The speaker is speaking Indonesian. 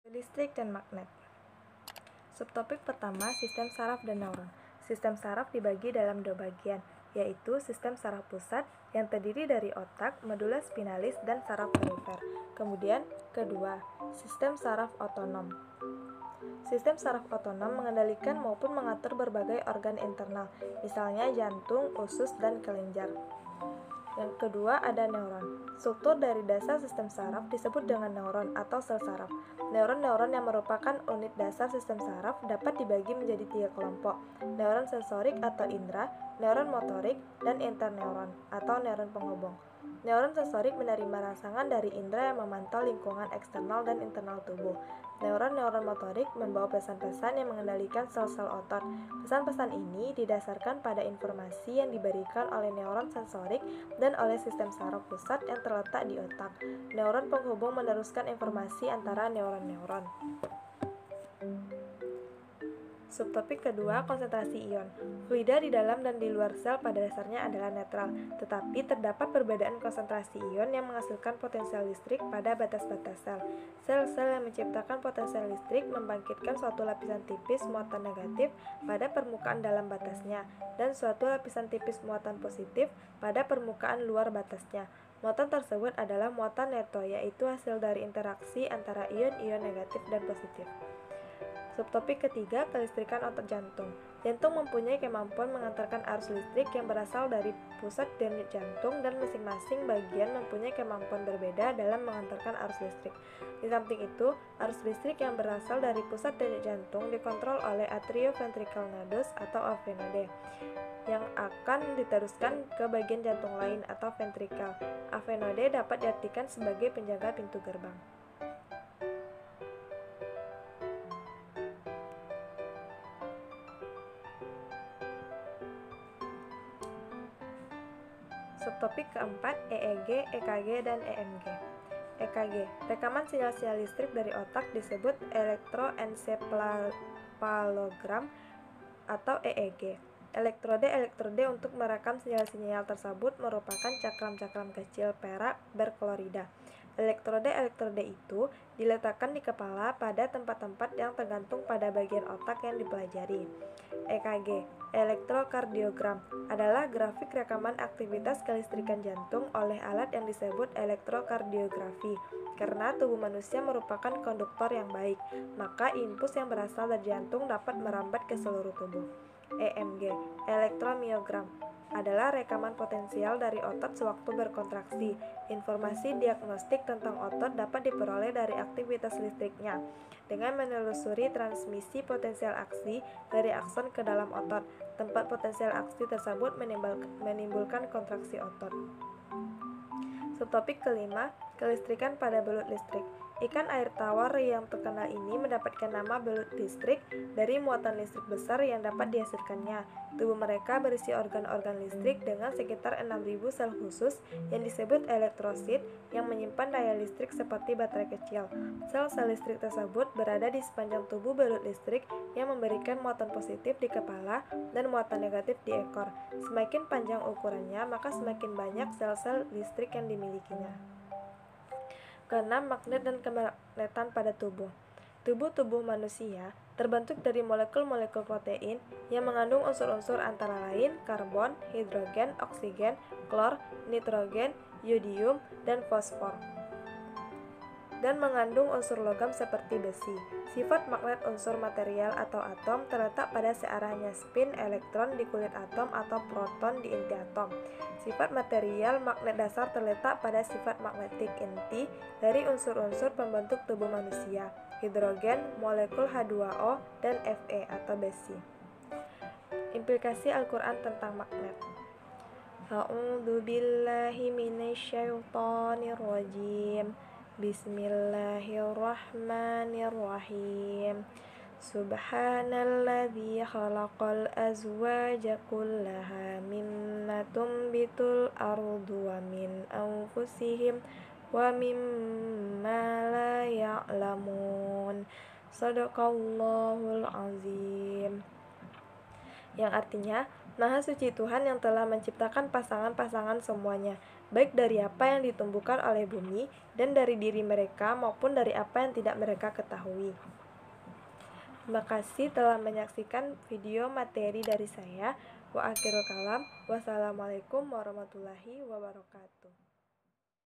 Listrik dan magnet. Subtopik pertama, sistem saraf dan neuron. Sistem saraf dibagi dalam dua bagian, yaitu sistem saraf pusat yang terdiri dari otak, medula spinalis, dan saraf perifer. Kemudian, kedua, sistem saraf otonom. Sistem saraf otonom mengendalikan maupun mengatur berbagai organ internal, misalnya jantung, usus, dan kelenjar. Yang kedua ada neuron. Struktur dari dasar sistem saraf disebut dengan neuron atau sel saraf. Neuron-neuron yang merupakan unit dasar sistem saraf dapat dibagi menjadi 3 kelompok: neuron sensorik atau indera, neuron motorik, dan interneuron atau neuron penghubung. Neuron sensorik menerima rangsangan dari indera yang memantau lingkungan eksternal dan internal tubuh. Neuron-neuron motorik membawa pesan-pesan yang mengendalikan sel-sel otot. Pesan-pesan ini didasarkan pada informasi yang diberikan oleh neuron sensorik dan oleh sistem saraf pusat yang terletak di otak. Neuron penghubung meneruskan informasi antara neuron-neuron. Subtopik kedua, konsentrasi ion. Fluida di dalam dan di luar sel pada dasarnya adalah netral, tetapi terdapat perbedaan konsentrasi ion yang menghasilkan potensial listrik pada batas-batas sel. Sel-sel yang menciptakan potensial listrik membangkitkan suatu lapisan tipis muatan negatif pada permukaan dalam batasnya, dan suatu lapisan tipis muatan positif pada permukaan luar batasnya. Muatan tersebut adalah muatan neto, yaitu hasil dari interaksi antara ion-ion negatif dan positif. Subtopik ketiga, kelistrikan otot jantung. Jantung mempunyai kemampuan mengantarkan arus listrik yang berasal dari pusat denyut jantung, dan masing-masing bagian mempunyai kemampuan berbeda dalam mengantarkan arus listrik. Di samping itu, arus listrik yang berasal dari pusat denyut jantung dikontrol oleh atrioventricular nodes atau AV node yang akan diteruskan ke bagian jantung lain atau ventrikel. AV node dapat diartikan sebagai penjaga pintu gerbang. Subtopik keempat, EEG, EKG, dan EMG. EKG, rekaman sinyal-sinyal listrik dari otak disebut elektroencephalogram atau EEG. Elektrode untuk merekam sinyal-sinyal tersebut merupakan cakram-cakram kecil perak berklorida. Elektrode itu diletakkan di kepala pada tempat-tempat yang tergantung pada bagian otak yang dipelajari. EKG, elektrokardiogram, adalah grafik rekaman aktivitas kelistrikan jantung oleh alat yang disebut elektrokardiografi. Karena tubuh manusia merupakan konduktor yang baik, maka impuls yang berasal dari jantung dapat merambat ke seluruh tubuh. EMG, elektromiogram, adalah rekaman potensial dari otot sewaktu berkontraksi. Informasi diagnostik tentang otot dapat diperoleh dari aktivitas listriknya dengan menelusuri transmisi potensial aksi dari akson ke dalam otot. Tempat potensial aksi tersebut menimbulkan kontraksi otot. Subtopik kelima, kelistrikan pada belut listrik. Ikan air tawar yang terkenal ini mendapatkan nama belut listrik dari muatan listrik besar yang dapat dihasilkannya. Tubuh mereka berisi organ-organ listrik dengan sekitar 6.000 sel khusus yang disebut elektrosit yang menyimpan daya listrik seperti baterai kecil. Sel-sel listrik tersebut berada di sepanjang tubuh belut listrik yang memberikan muatan positif di kepala dan muatan negatif di ekor. Semakin panjang ukurannya, maka semakin banyak sel-sel listrik yang dimilikinya. Keenam, magnet dan kemagnetan pada tubuh. Tubuh manusia terbentuk dari molekul-molekul protein yang mengandung unsur-unsur antara lain karbon, hidrogen, oksigen, klor, nitrogen, yodium, dan fosfor, dan mengandung unsur logam seperti besi. Sifat magnet unsur material atau atom terletak pada searahnya spin elektron di kulit atom atau proton di inti atom. Sifat material magnet dasar terletak pada sifat magnetik inti dari unsur-unsur pembentuk tubuh manusia, hidrogen, molekul H2O, dan Fe atau besi. Implikasi Al-Quran tentang magnet. A'udzu billahi minasyaitonir rajim. Bismillahirrahmanirrahim. Subhanalladzi khalaqal azwaja kullaha mimma tumbitul ardu wa min anfusihim wa mimma la ya'lamun. Shadaqallahul azim. yang artinya Maha Suci Tuhan yang telah menciptakan pasangan-pasangan semuanya, baik dari apa yang ditumbuhkan oleh bumi dan dari diri mereka maupun dari apa yang tidak mereka ketahui. Terima kasih telah menyaksikan video materi dari saya. Wa akhirul kalam. Wassalamualaikum warahmatullahi wabarakatuh.